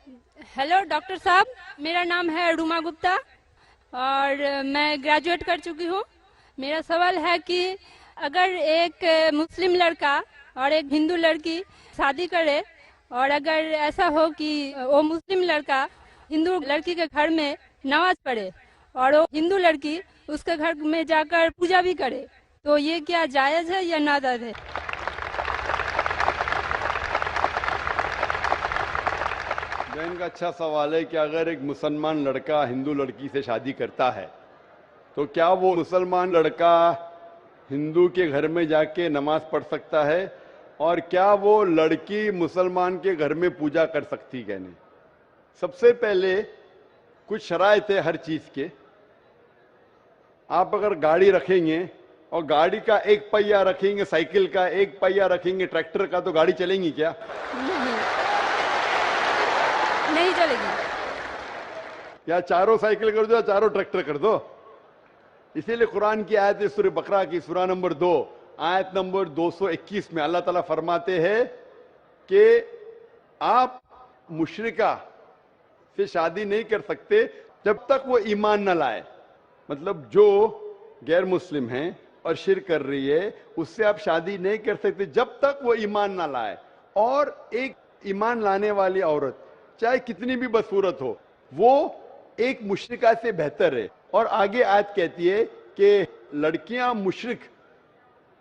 Hello doctor साहब, मेरा नाम है रूमा गुप्ता और मैं ग्रेजुएट कर चुकी हूँ। मेरा सवाल है कि अगर एक मुस्लिम लड़का और एक हिंदू लड़की शादी करे और अगर ऐसा हो कि वो मुस्लिम लड़का हिंदू लड़की के घर में नमाज पढ़े और वो हिंदू लड़की उसके घर में जाकर पूजा भी करे, तो ये क्या जायज़ है या नाजायज़ है? बहन का अच्छा सवाल है कि अगर एक मुसलमान लड़का हिंदू लड़की से शादी करता है तो क्या वो मुसलमान लड़का हिंदू के घर में जाके नमाज पढ़ सकता है और क्या वो लड़की मुसलमान के घर में पूजा कर सकती है? नहीं। सबसे पहले कुछ शराइत है हर चीज के। आप अगर गाड़ी रखेंगे और गाड़ी का एक पहिया रखेंगे, साइकिल का एक पहिया रखेंगे, ट्रैक्टर का, तो गाड़ी चलेंगी क्या? नहीं चलेगी। या चारों साइकिल कर दो या चारों ट्रैक्टर कर दो। इसीलिए कुरान की आयत है सूरह बकरा की सूरा नंबर 2 आयत नंबर 221 में अल्लाह ताला फरमाते हैं कि आप मुशरिका से शादी नहीं कर सकते जब तक वो ईमान न लाए। मतलब जो गैर मुस्लिम है और शिर्क कर रही है उससे आप शादी नहीं कर सकते जब तक वो ईमान ना लाए। और एक ईमान लाने वाली औरत चाहे कितनी भी बदसूरत हो वो एक मुशरिका से बेहतर है। और आगे आयत कहती है कि लड़कियां मुशरिक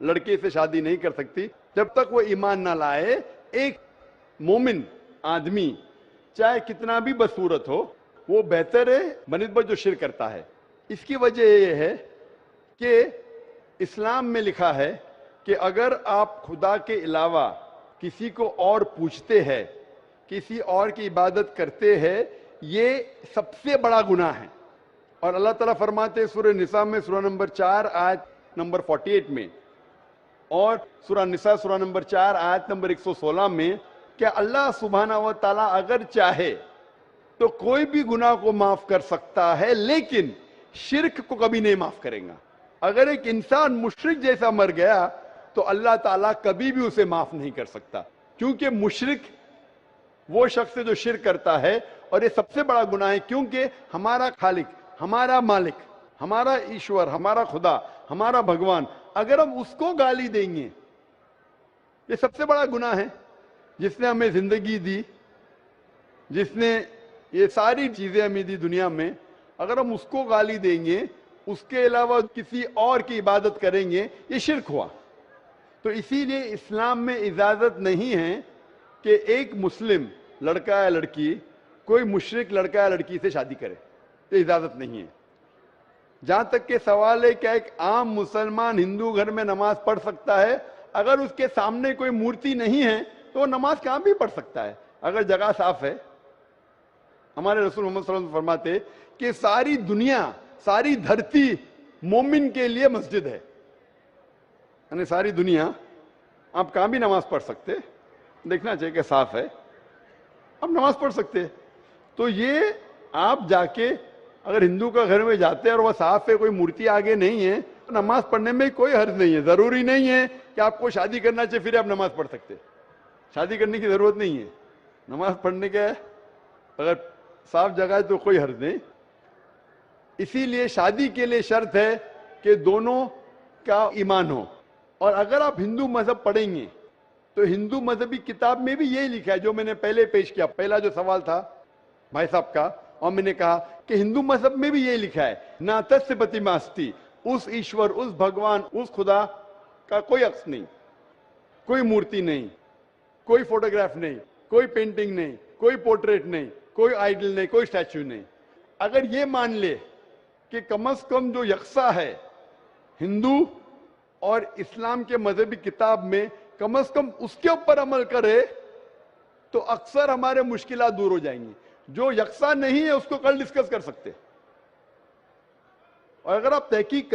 लड़के से शादी नहीं कर सकती जब तक वो ईमान ना लाए। एक मोमिन आदमी चाहे कितना भी बदसूरत हो वो बेहतर है बनिस्बत जो शिर्क करता है। इसकी वजह यह है कि इस्लाम में लिखा है कि अगर आप खुदा के अलावा किसी को और पूछते हैं, किसी और की इबादत करते हैं, ये सबसे बड़ा गुनाह है। और अल्लाह ताला फरमाते हैं सूरह निसा में सूरा नंबर 4 आयत नंबर 48 में और सूरा निसा सूरा नंबर 4 आयत नंबर 116 में कि अल्लाह सुब्हाना व तआला अगर चाहे तो कोई भी गुनाह को माफ कर सकता है लेकिन शिर्क को कभी नहीं माफ करेगा। अगर एक इंसान मुशरिक जैसा मर गया तो अल्लाह ताला कभी भी उसे माफ नहीं कर सकता, क्योंकि मुशरिक वो शख्स है जो शिर्क करता है। और ये सबसे बड़ा गुनाह है क्योंकि हमारा खालिक, हमारा मालिक, हमारा ईश्वर, हमारा खुदा, हमारा भगवान, अगर हम उसको गाली देंगे, ये सबसे बड़ा गुनाह है। जिसने हमें जिंदगी दी, जिसने ये सारी चीजें हमें दी दुनिया में, अगर हम उसको गाली देंगे, उसके अलावा किसी और की इबादत करेंगे, ये शिर्क हुआ। तो इसीलिए इस्लाम में इजाजत नहीं है कि एक मुस्लिम लड़का या लड़की कोई मुशरिक लड़का या लड़की से शादी करे, तो इजाजत नहीं है। जहां तक के सवाल है क्या एक आम मुसलमान हिंदू घर में नमाज पढ़ सकता है? अगर उसके सामने कोई मूर्ति नहीं है तो वो नमाज कहां भी पढ़ सकता है अगर जगह साफ है। हमारे रसूल मोहम्मद सल्लल्लाहु अलैहि वसल्लम फरमाते कि सारी दुनिया, सारी धरती मोमिन के लिए मस्जिद है। यानी सारी दुनिया आप कहां भी नमाज पढ़ सकते, देखना चाहिए कि साफ है, आप नमाज पढ़ सकते। तो ये आप जाके अगर हिंदू का घर में जाते हैं और वह साफ है, कोई मूर्ति आगे नहीं है, तो नमाज पढ़ने में कोई हर्ज नहीं है। जरूरी नहीं है कि आपको शादी करना चाहिए फिर आप नमाज पढ़ सकते, शादी करने की जरूरत नहीं है। नमाज पढ़ने के अगर साफ जगह है तो कोई हर्ज नहीं। इसीलिए शादी के लिए शर्त है कि दोनों का ईमान हो। और अगर आप हिंदू मजहब पढ़ेंगे तो हिंदू मजहबी किताब में भी यही लिखा है जो मैंने पहले पेश किया, पहला जो सवाल था भाई साहब का, और मैंने कहा कि हिंदू मजहब में भी यही लिखा है, ना तस्य प्रतिमास्ति, उस ईश्वर, उस भगवान, उस खुदा का कोई अक्स नहीं, कोई मूर्ति नहीं, कोई फोटोग्राफ नहीं, कोई पेंटिंग नहीं, कोई पोर्ट्रेट नहीं, कोई आइडल नहीं, कोई स्टैच्यू नहीं। अगर ये मान ले कि कम से कम जो यकसा है हिंदू और इस्लाम के मजहबी किताब में, कम से कम उसके ऊपर अमल करे तो अक्सर हमारे मुश्किलात दूर हो जाएंगी। जो यकसा नहीं है उसको कल डिस्कस कर सकते। और अगर आप तहकीक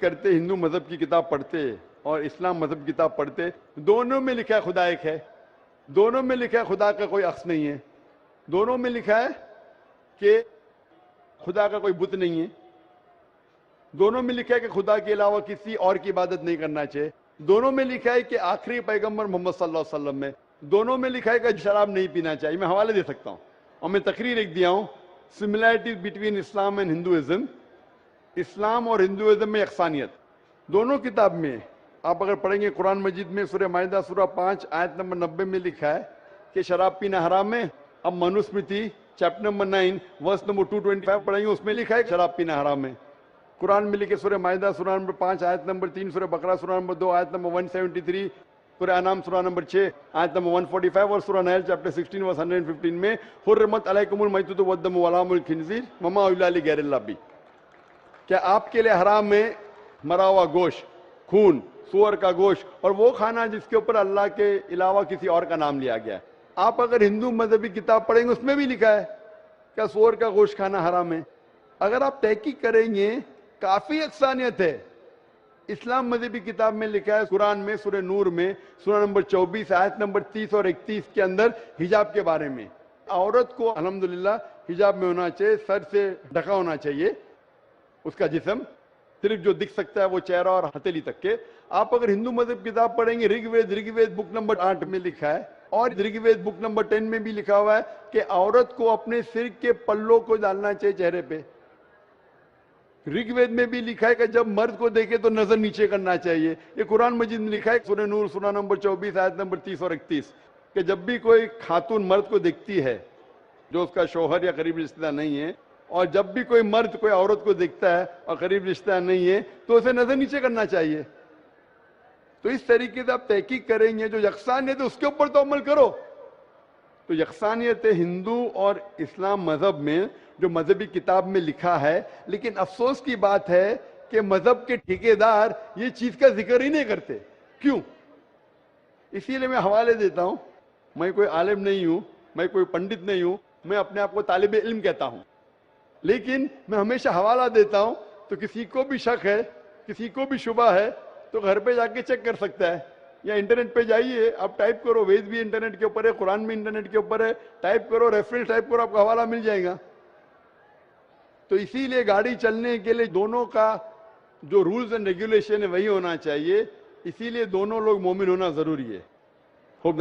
करते हिंदू मजहब की किताब पढ़ते और इस्लाम मजहब की किताब पढ़ते, दोनों में लिखा है खुदा एक है, दोनों में लिखा है खुदा का कोई अक्स नहीं है, दोनों में लिखा है कि खुदा का कोई बुत नहीं है, दोनों में लिखा है कि खुदा के अलावा किसी और की इबादत नहीं करना चाहिए, दोनों में लिखा है कि आखिरी पैगंबर मोहम्मद सल्लल्लाहु अलैहि वसल्लम में دونوں میں لکھا ہے کہ شراب نہیں پینا چاہیے. میں حوالے دے سکتا ہوں اور میں تقریر ایک دیا ہوں, similarities between Islam and Hinduism. Islam اور ہندوازم میں یکسانیت دونوں کتاب میں. آپ اگر پڑھیں گے قرآن مجید میں سورہ مائدہ سورہ 5 آیت نمبر 90 میں لکھا ہے کہ شراب پینا حرام ہے. اب Manusmriti chapter number 9 verse number 225 پڑھیں گے, اس میں لکھا ہے کہ شراب پینا حرام ہے. قرآن میں لکھے سورہ مائدہ سورہ نمبر 5 آیت نمبر 3, سورہ بقرہ سورہ نمبر 2 آیت نمبر 173, سورہ انعام سورہ نمبر 6 آیت نمبر 145 اور سورہ نحل چیپٹر 16 ورس 115 میں حرمت علیکم المیتۃ والدم ولحم الخنزیر وما اہل لغیر اللہ بھی. کیا آپ کے لیے حرام ہے مرا ہوا گوشت, خون, سور کا گوشت اور وہ کھانا جس کے اوپر اللہ کے علاوہ کسی اور کا نام لیا گیا ہے. آپ اگر ہندو مذہبی کتاب پڑھیں گے اس میں بھی لکھا ہے کیا سور کا گوشت کھانا حرام ہے. اگر آپ تحقیق کریں گے کافی یکسانیت ہے. اسلام مذہبی کتاب میں لکھا ہے قرآن میں سورہ نور میں سورہ نمبر 24 آیت نمبر 30 اور 31 کے اندر حجاب کے بارے میں. عورت کو الحمدللہ حجاب میں ہونا چاہیے, سر سے ڈھکا ہونا چاہیے اس کا جسم, صرف جو دکھ سکتا ہے وہ چہرہ اور ہتھیلی تک کے. آپ اگر ہندو مذہب کتاب پڑھیں گے رگ وید بک نمبر 8 میں لکھا ہے اور رگ وید بک نمبر 10 میں بھی لکھا ہوا ہے کہ عورت کو اپنے سر کے پلوں کو ڈالنا چاہیے چہرے پہ. رگ وید میں بھی لکھا ہے کہ جب مرد کو دیکھے تو نظر نیچے کرنا چاہیے. یہ قرآن مجید میں لکھا ہے سورہ نور سورہ نمبر 24 آیت نمبر 30 اور 31 کہ جب بھی کوئی خاتون مرد کو دیکھتی ہے جو اس کا شوہر یا قریب رشتہ دار نہیں ہے, اور جب بھی کوئی مرد کوئی عورت کو دیکھتا ہے اور قریب رشتہ دار نہیں ہے تو اسے نظر نیچے کرنا چاہیے. تو اس طریقے سے آپ تحقیق کریں گے جو یکسانیت ہے اس کے اوپر تو عمل کرو. تو یکسانیت ہندو اور اسلام مذہب میں جو مذہبی کتاب میں لکھا ہے, لیکن افسوس کی بات ہے کہ مذہب کے ٹھیکیدار یہ چیز کا ذکر ہی نہیں کرتے. کیوں؟ اسی لیے میں حوالے دیتا ہوں. میں کوئی عالم نہیں ہوں, میں کوئی پنڈت نہیں ہوں, میں اپنے آپ کو طالب علم کہتا ہوں, لیکن میں ہمیشہ حوالہ دیتا ہوں. تو کسی کو بھی شک ہے, کسی کو بھی شبہ ہے تو گھر پہ جا کے چیک کر سکتا ہے, یا انٹرنیٹ پہ جائیے, آپ ٹائپ کرو, وید بھی انٹرنیٹ کے اوپر ہے, قرآن بھی انٹرنیٹ کے اوپر ہے, ٹائپ کرو, ریفرنس ٹائپ کرو, آپ کو حوالہ مل جائے گا. تو اسی لیے گاڑی چلنے کے لیے دونوں کا جو رولز اینڈ ریگولیشن ہے وہی ہونا چاہیے. اسی لیے دونوں لوگ مومن ہونا ضروری ہے. ہوپ